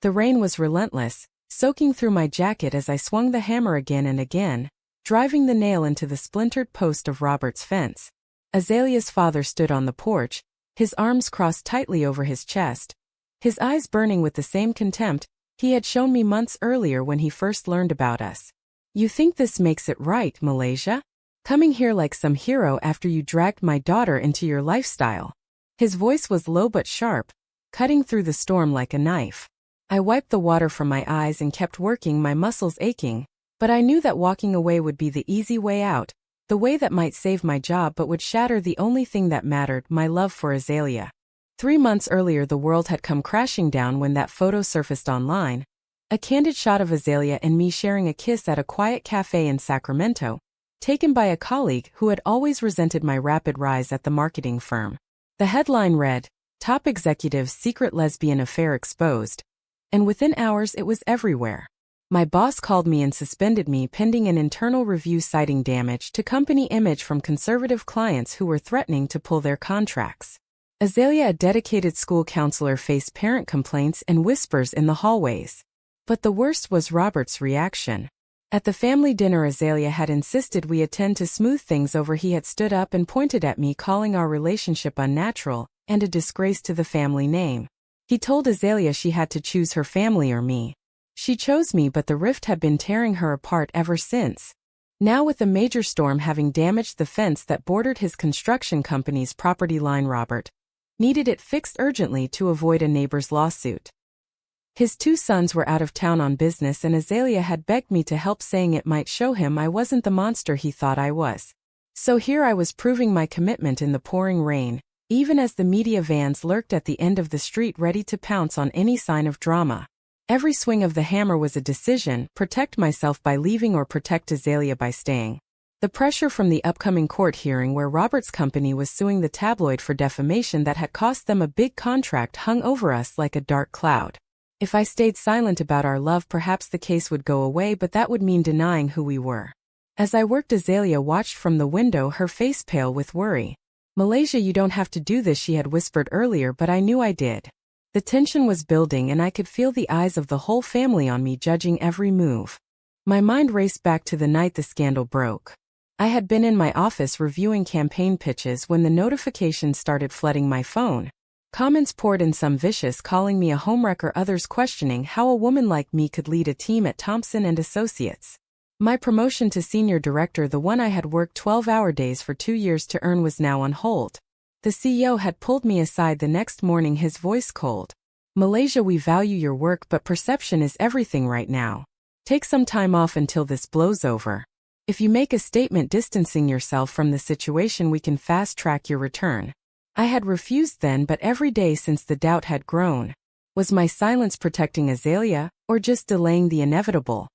The rain was relentless, soaking through my jacket as I swung the hammer again and again, driving the nail into the splintered post of Robert's fence. Azalea's father stood on the porch, his arms crossed tightly over his chest, his eyes burning with the same contempt he had shown me months earlier when he first learned about us. "You think this makes it right, Malaysia? Coming here like some hero after you dragged my daughter into your lifestyle." His voice was low but sharp, cutting through the storm like a knife. I wiped the water from my eyes and kept working, my muscles aching, but I knew that walking away would be the easy way out, the way that might save my job but would shatter the only thing that mattered, my love for Azalea. 3 months earlier the world had come crashing down when that photo surfaced online, a candid shot of Azalea and me sharing a kiss at a quiet cafe in Sacramento, taken by a colleague who had always resented my rapid rise at the marketing firm. The headline read, "Top Executive's Secret Lesbian Affair Exposed," and within hours it was everywhere. My boss called me and suspended me pending an internal review citing damage to company image from conservative clients who were threatening to pull their contracts. Azalea, a dedicated school counselor, faced parent complaints and whispers in the hallways. But the worst was Robert's reaction. At the family dinner Azalea had insisted we attend to smooth things over. He had stood up and pointed at me, calling our relationship unnatural and a disgrace to the family name. He told Azalea she had to choose her family or me. She chose me, but the rift had been tearing her apart ever since. Now, with a major storm having damaged the fence that bordered his construction company's property line, Robert needed it fixed urgently to avoid a neighbor's lawsuit. His 2 sons were out of town on business and Azalea had begged me to help, saying it might show him I wasn't the monster he thought I was. So here I was proving my commitment in the pouring rain, even as the media vans lurked at the end of the street ready to pounce on any sign of drama. Every swing of the hammer was a decision: protect myself by leaving or protect Azalea by staying. The pressure from the upcoming court hearing where Robert's company was suing the tabloid for defamation that had cost them a big contract hung over us like a dark cloud. If I stayed silent about our love, perhaps the case would go away, but that would mean denying who we were. As I worked, Azalea watched from the window, her face pale with worry. "Malaysia, you don't have to do this," she had whispered earlier, but I knew I did. The tension was building and I could feel the eyes of the whole family on me, judging every move. My mind raced back to the night the scandal broke. I had been in my office reviewing campaign pitches when the notifications started flooding my phone. Comments poured in, some vicious, calling me a homewrecker, others questioning how a woman like me could lead a team at Thompson and Associates. My promotion to senior director, the one I had worked 12-hour days for 2 years to earn, was now on hold. The CEO had pulled me aside the next morning, his voice cold. "Malaysia, we value your work, but perception is everything right now. Take some time off until this blows over. If you make a statement distancing yourself from the situation, we can fast-track your return." I had refused then, but every day since the doubt had grown. Was my silence protecting Azalea, or just delaying the inevitable?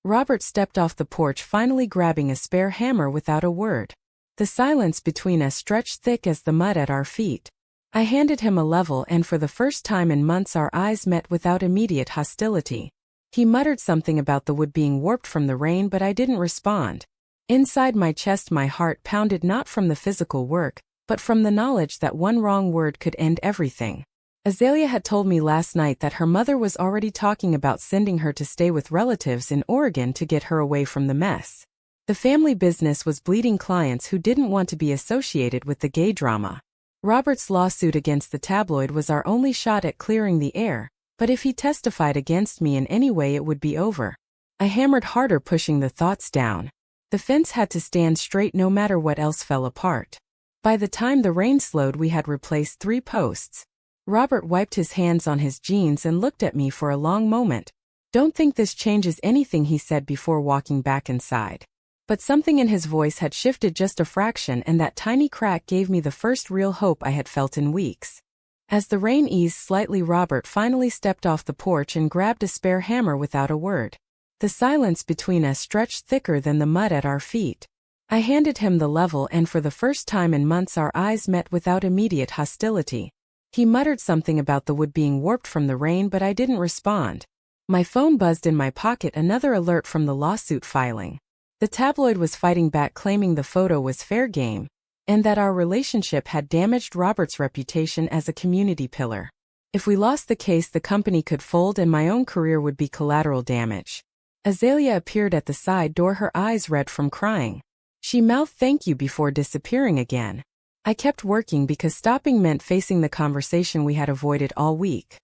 Robert stepped off the porch, finally grabbing a spare hammer without a word. The silence between us stretched thick as the mud at our feet. I handed him a level, and for the first time in months our eyes met without immediate hostility. He muttered something about the wood being warped from the rain, but I didn't respond. Inside my chest my heart pounded, not from the physical work, but from the knowledge that one wrong word could end everything. Azalea had told me last night that her mother was already talking about sending her to stay with relatives in Oregon to get her away from the mess. The family business was bleeding clients who didn't want to be associated with the gay drama. Robert's lawsuit against the tabloid was our only shot at clearing the air, but if he testified against me in any way it would be over. I hammered harder, pushing the thoughts down. The fence had to stand straight no matter what else fell apart. By the time the rain slowed, we had replaced 3 posts. Robert wiped his hands on his jeans and looked at me for a long moment. "Don't think this changes anything," he said before walking back inside. But something in his voice had shifted just a fraction, and that tiny crack gave me the first real hope I had felt in weeks. As the rain eased slightly, Robert finally stepped off the porch and grabbed a spare hammer without a word. The silence between us stretched thicker than the mud at our feet. I handed him the level, and for the first time in months our eyes met without immediate hostility. He muttered something about the wood being warped from the rain, but I didn't respond. My phone buzzed in my pocket, another alert from the lawsuit filing. The tabloid was fighting back, claiming the photo was fair game, and that our relationship had damaged Robert's reputation as a community pillar. If we lost the case, the company could fold and my own career would be collateral damage. Azalea appeared at the side door, her eyes red from crying. She mouthed thank you before disappearing again. I kept working because stopping meant facing the conversation we had avoided all week.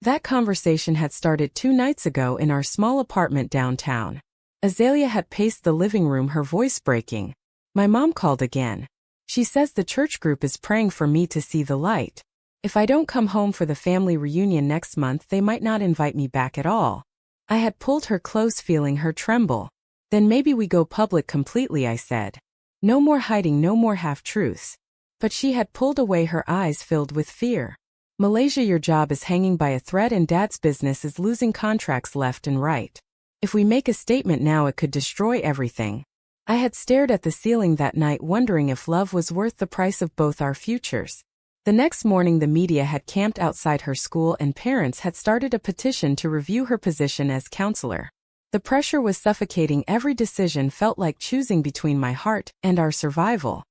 That conversation had started 2 nights ago in our small apartment downtown. Azalea had paced the living room, her voice breaking. My mom called again. She says the church group is praying for me to see the light. If I don't come home for the family reunion next month, they might not invite me back at all. I had pulled her close, feeling her tremble. Then maybe we go public completely, I said. No more hiding, no more half-truths. But she had pulled away, her eyes filled with fear. Malaysia, your job is hanging by a thread and Dad's business is losing contracts left and right. If we make a statement now, it could destroy everything. I had stared at the ceiling that night, wondering if love was worth the price of both our futures. The next morning, the media had camped outside her school and parents had started a petition to review her position as counselor. The pressure was suffocating. Every decision felt like choosing between my heart and our survival.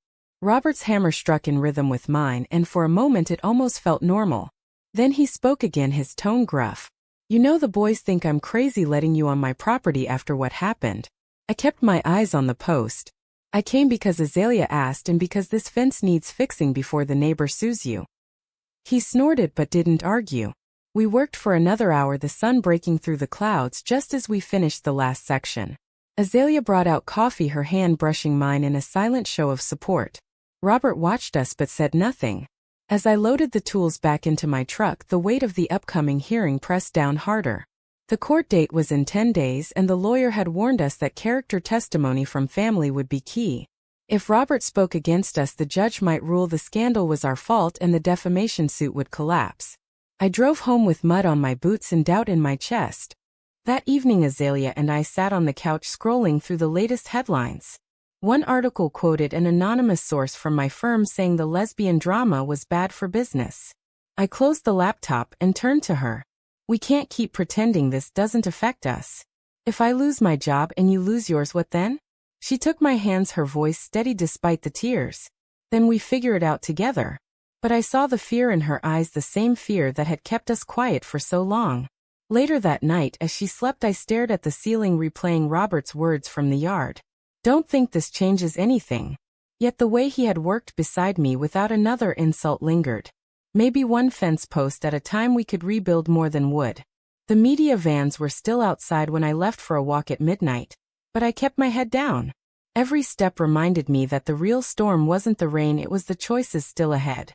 Robert's hammer struck in rhythm with mine, and for a moment it almost felt normal. Then he spoke again, his tone gruff. You know, the boys think I'm crazy letting you on my property after what happened. I kept my eyes on the post. I came because Azalea asked and because this fence needs fixing before the neighbor sues you. He snorted but didn't argue. We worked for another hour, the sun breaking through the clouds just as we finished the last section. Azalea brought out coffee, her hand brushing mine in a silent show of support. Robert watched us but said nothing. As I loaded the tools back into my truck, the weight of the upcoming hearing pressed down harder. The court date was in 10 days and the lawyer had warned us that character testimony from family would be key. If Robert spoke against us, the judge might rule the scandal was our fault and the defamation suit would collapse. I drove home with mud on my boots and doubt in my chest. That evening, Azalea and I sat on the couch scrolling through the latest headlines. One article quoted an anonymous source from my firm saying the lesbian drama was bad for business. I closed the laptop and turned to her. We can't keep pretending this doesn't affect us. If I lose my job and you lose yours, what then? She took my hands, her voice steady despite the tears. Then we figure it out together. But I saw the fear in her eyes, the same fear that had kept us quiet for so long. Later that night, as she slept, I stared at the ceiling, replaying Robert's words from the yard. Don't think this changes anything. Yet the way he had worked beside me without another insult lingered. Maybe one fence post at a time we could rebuild more than wood. The media vans were still outside when I left for a walk at midnight, but I kept my head down. Every step reminded me that the real storm wasn't the rain, it was the choices still ahead.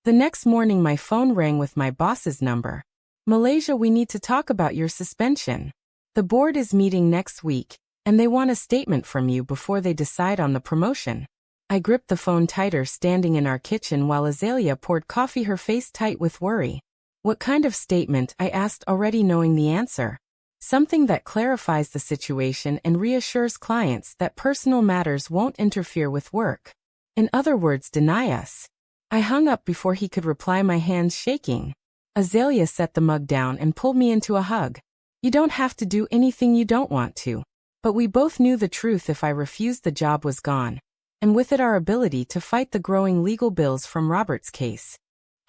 The next morning my phone rang with my boss's number. Malaysia, we need to talk about your suspension. The board is meeting next week, and they want a statement from you before they decide on the promotion. I gripped the phone tighter, standing in our kitchen while Azalea poured coffee, her face tight with worry. What kind of statement? I asked, already knowing the answer. Something that clarifies the situation and reassures clients that personal matters won't interfere with work. In other words, deny us. I hung up before he could reply, my hands shaking. Azalea set the mug down and pulled me into a hug. You don't have to do anything you don't want to. But we both knew the truth. If I refused, the job was gone. And with it, our ability to fight the growing legal bills from Robert's case.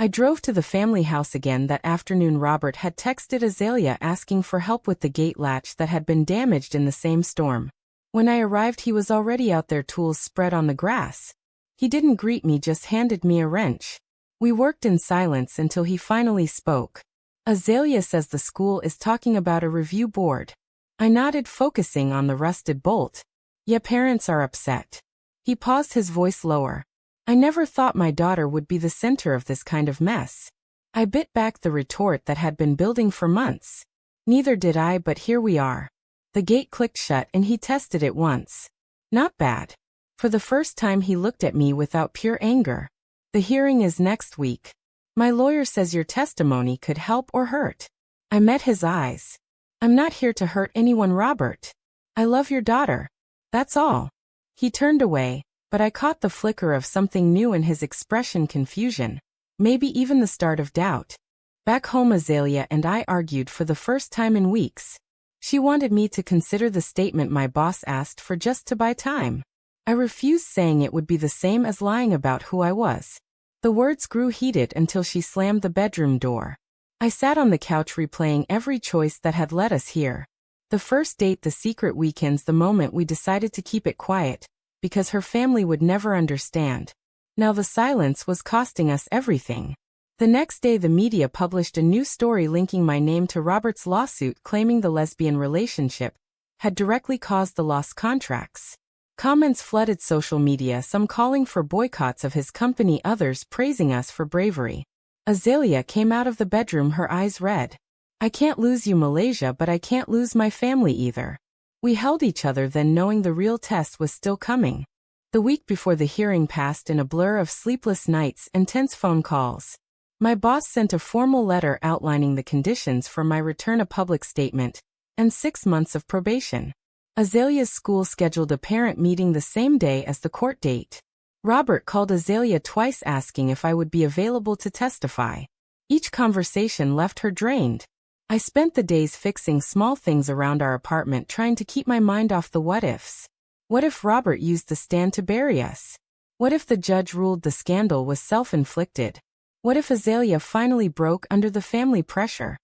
I drove to the family house again that afternoon. Robert had texted Azalea asking for help with the gate latch that had been damaged in the same storm. When I arrived, he was already out there, tools spread on the grass. He didn't greet me, just handed me a wrench. We worked in silence until he finally spoke. Azalea says the school is talking about a review board. I nodded, focusing on the rusted bolt. Yeah, parents are upset. He paused, his voice lower. I never thought my daughter would be the center of this kind of mess. I bit back the retort that had been building for months. Neither did I, but here we are. The gate clicked shut and he tested it once. Not bad. For the first time he looked at me without pure anger. The hearing is next week. My lawyer says your testimony could help or hurt. I met his eyes. I'm not here to hurt anyone, Robert. I love your daughter. That's all. He turned away, but I caught the flicker of something new in his expression, confusion. Maybe even the start of doubt. Back home, Azalea and I argued for the first time in weeks. She wanted me to consider the statement my boss asked for just to buy time. I refused, saying it would be the same as lying about who I was. The words grew heated until she slammed the bedroom door. I sat on the couch replaying every choice that had led us here. The first date, the secret weekends, the moment we decided to keep it quiet, because her family would never understand. Now the silence was costing us everything. The next day the media published a new story linking my name to Robert's lawsuit claiming the lesbian relationship had directly caused the lost contracts. Comments flooded social media, some calling for boycotts of his company, others praising us for bravery. Azalea came out of the bedroom, her eyes red. I can't lose you, Malaysia, but I can't lose my family either. We held each other then, knowing the real test was still coming. The week before the hearing passed in a blur of sleepless nights and tense phone calls. My boss sent a formal letter outlining the conditions for my return, a public statement, and 6 months of probation. Azalea's school scheduled a parent meeting the same day as the court date. Robert called Azalea twice asking if I would be available to testify. Each conversation left her drained. I spent the days fixing small things around our apartment, trying to keep my mind off the what-ifs. What if Robert used the stand to bury us? What if the judge ruled the scandal was self-inflicted? What if Azalea finally broke under the family pressure?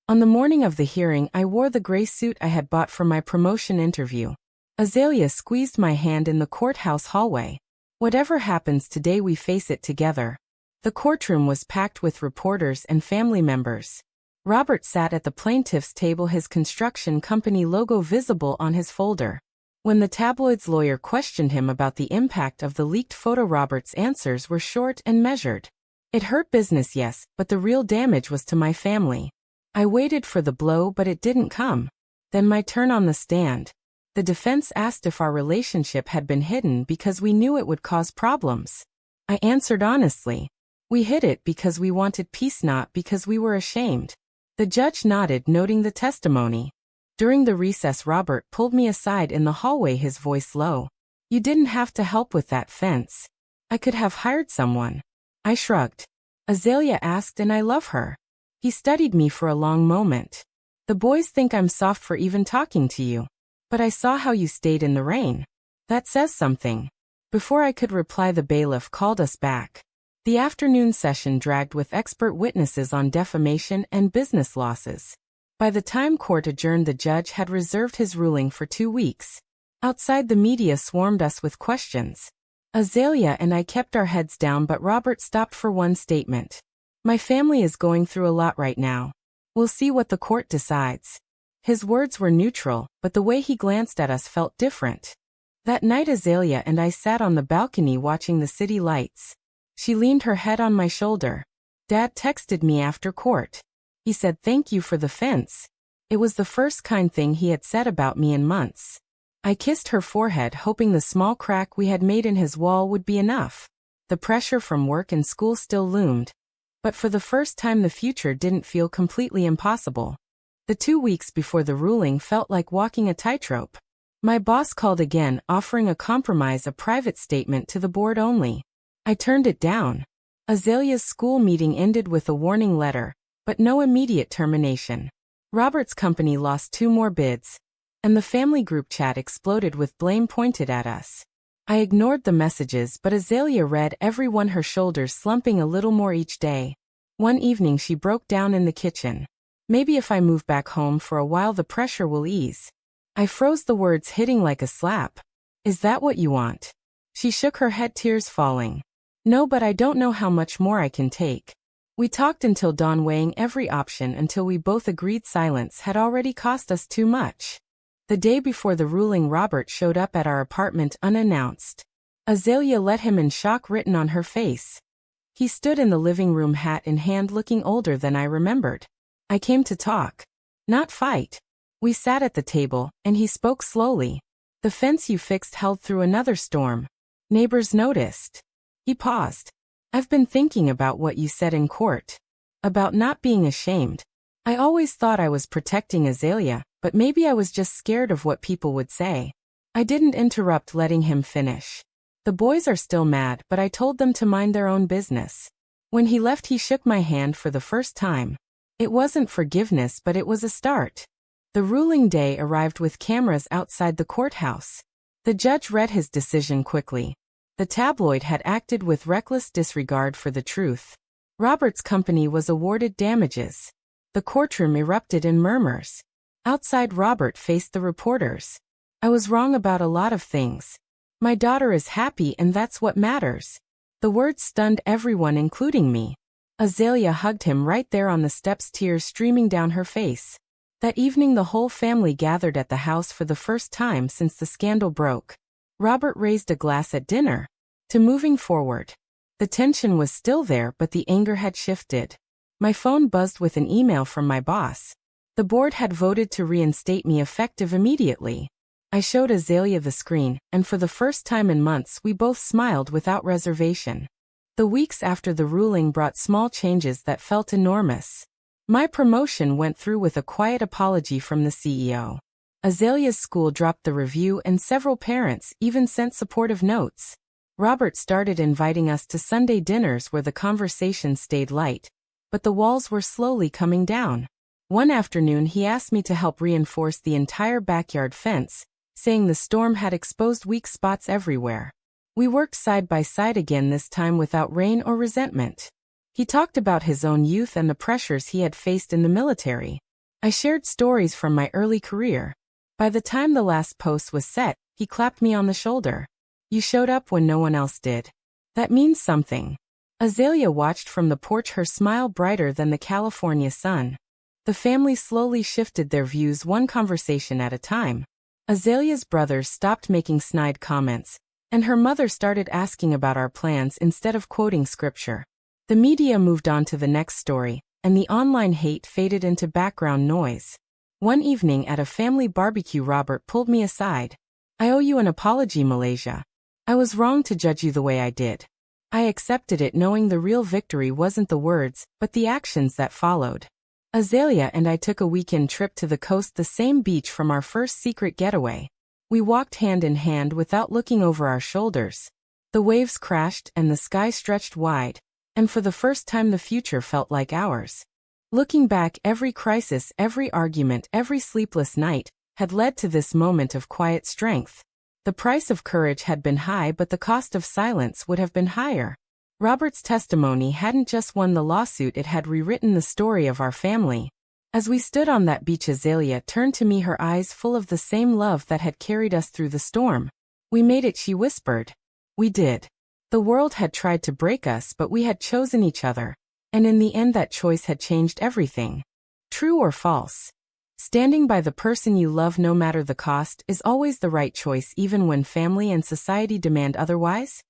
On the morning of the hearing, I wore the gray suit I had bought for my promotion interview. Azalea squeezed my hand in the courthouse hallway. Whatever happens today, we face it together. The courtroom was packed with reporters and family members. Robert sat at the plaintiff's table, his construction company logo visible on his folder. When the tabloid's lawyer questioned him about the impact of the leaked photo, Robert's answers were short and measured. It hurt business, yes, but the real damage was to my family. I waited for the blow, but it didn't come. Then my turn on the stand. The defense asked if our relationship had been hidden because we knew it would cause problems. I answered honestly. We hid it because we wanted peace, not because we were ashamed. The judge nodded, noting the testimony. During the recess, Robert pulled me aside in the hallway, his voice low. You didn't have to help with that fence. I could have hired someone. I shrugged. Azalea asked, and I love her. He studied me for a long moment. The boys think I'm soft for even talking to you. But I saw how you stayed in the rain. That says something. Before I could reply, the bailiff called us back. The afternoon session dragged with expert witnesses on defamation and business losses. By the time court adjourned, the judge had reserved his ruling for 2 weeks. Outside, the media swarmed us with questions. Azalea and I kept our heads down, but Robert stopped for one statement. My family is going through a lot right now. We'll see what the court decides. His words were neutral, but the way he glanced at us felt different. That night, Azalea and I sat on the balcony watching the city lights. She leaned her head on my shoulder. Dad texted me after court. He said thank you for the fence. It was the first kind thing he had said about me in months. I kissed her forehead, hoping the small crack we had made in his wall would be enough. The pressure from work and school still loomed. But for the first time, the future didn't feel completely impossible. The 2 weeks before the ruling felt like walking a tightrope. My boss called again, offering a compromise, a private statement to the board only. I turned it down. Azalea's school meeting ended with a warning letter, but no immediate termination. Robert's company lost 2 more bids, and the family group chat exploded with blame pointed at us. I ignored the messages, but Azalea read every one, her shoulders slumping a little more each day. One evening she broke down in the kitchen. Maybe if I move back home for a while the pressure will ease. I froze, the words hitting like a slap. Is that what you want? She shook her head, tears falling. No, but I don't know how much more I can take. We talked until dawn, weighing every option until we both agreed silence had already cost us too much. The day before the ruling, Robert showed up at our apartment unannounced. Azalea let him in, shock written on her face. He stood in the living room, hat in hand, looking older than I remembered. I came to talk, not fight. We sat at the table, and he spoke slowly. The fence you fixed held through another storm. Neighbors noticed. He paused. I've been thinking about what you said in court. About not being ashamed. I always thought I was protecting Azalea, but maybe I was just scared of what people would say. I didn't interrupt, letting him finish. The boys are still mad, but I told them to mind their own business. When he left, he shook my hand for the first time. It wasn't forgiveness, but it was a start. The ruling day arrived with cameras outside the courthouse. The judge read his decision quickly. The tabloid had acted with reckless disregard for the truth. Robert's company was awarded damages. The courtroom erupted in murmurs. Outside, Robert faced the reporters. I was wrong about a lot of things. My daughter is happy and that's what matters. The words stunned everyone, including me. Azalea hugged him right there on the steps, tears streaming down her face. That evening the whole family gathered at the house for the first time since the scandal broke. Robert raised a glass at dinner. To moving forward. The tension was still there, but the anger had shifted. My phone buzzed with an email from my boss. The board had voted to reinstate me effective immediately. I showed Azalea the screen, and for the first time in months we both smiled without reservation. The weeks after the ruling brought small changes that felt enormous. My promotion went through with a quiet apology from the CEO. Azalea's school dropped the review and several parents even sent supportive notes. Robert started inviting us to Sunday dinners where the conversation stayed light, but the walls were slowly coming down. One afternoon he asked me to help reinforce the entire backyard fence, saying the storm had exposed weak spots everywhere. We worked side by side again, this time without rain or resentment. He talked about his own youth and the pressures he had faced in the military. I shared stories from my early career. By the time the last post was set, he clapped me on the shoulder. You showed up when no one else did. That means something. Azalea watched from the porch, her smile brighter than the California sun. The family slowly shifted their views, one conversation at a time. Azalea's brothers stopped making snide comments, and her mother started asking about our plans instead of quoting scripture. The media moved on to the next story, and the online hate faded into background noise. One evening at a family barbecue, Robert pulled me aside. I owe you an apology, Malaysia. I was wrong to judge you the way I did. I accepted it, knowing the real victory wasn't the words, but the actions that followed. Azalea and I took a weekend trip to the coast, the same beach from our first secret getaway. We walked hand in hand without looking over our shoulders. The waves crashed and the sky stretched wide, and for the first time the future felt like ours. Looking back, every crisis, every argument, every sleepless night had led to this moment of quiet strength. The price of courage had been high, but the cost of silence would have been higher. Robert's testimony hadn't just won the lawsuit, it had rewritten the story of our family. As we stood on that beach, Azalea turned to me, her eyes full of the same love that had carried us through the storm. We made it, she whispered. We did. The world had tried to break us, but we had chosen each other. And in the end that choice had changed everything. True or false? Standing by the person you love no matter the cost is always the right choice, even when family and society demand otherwise?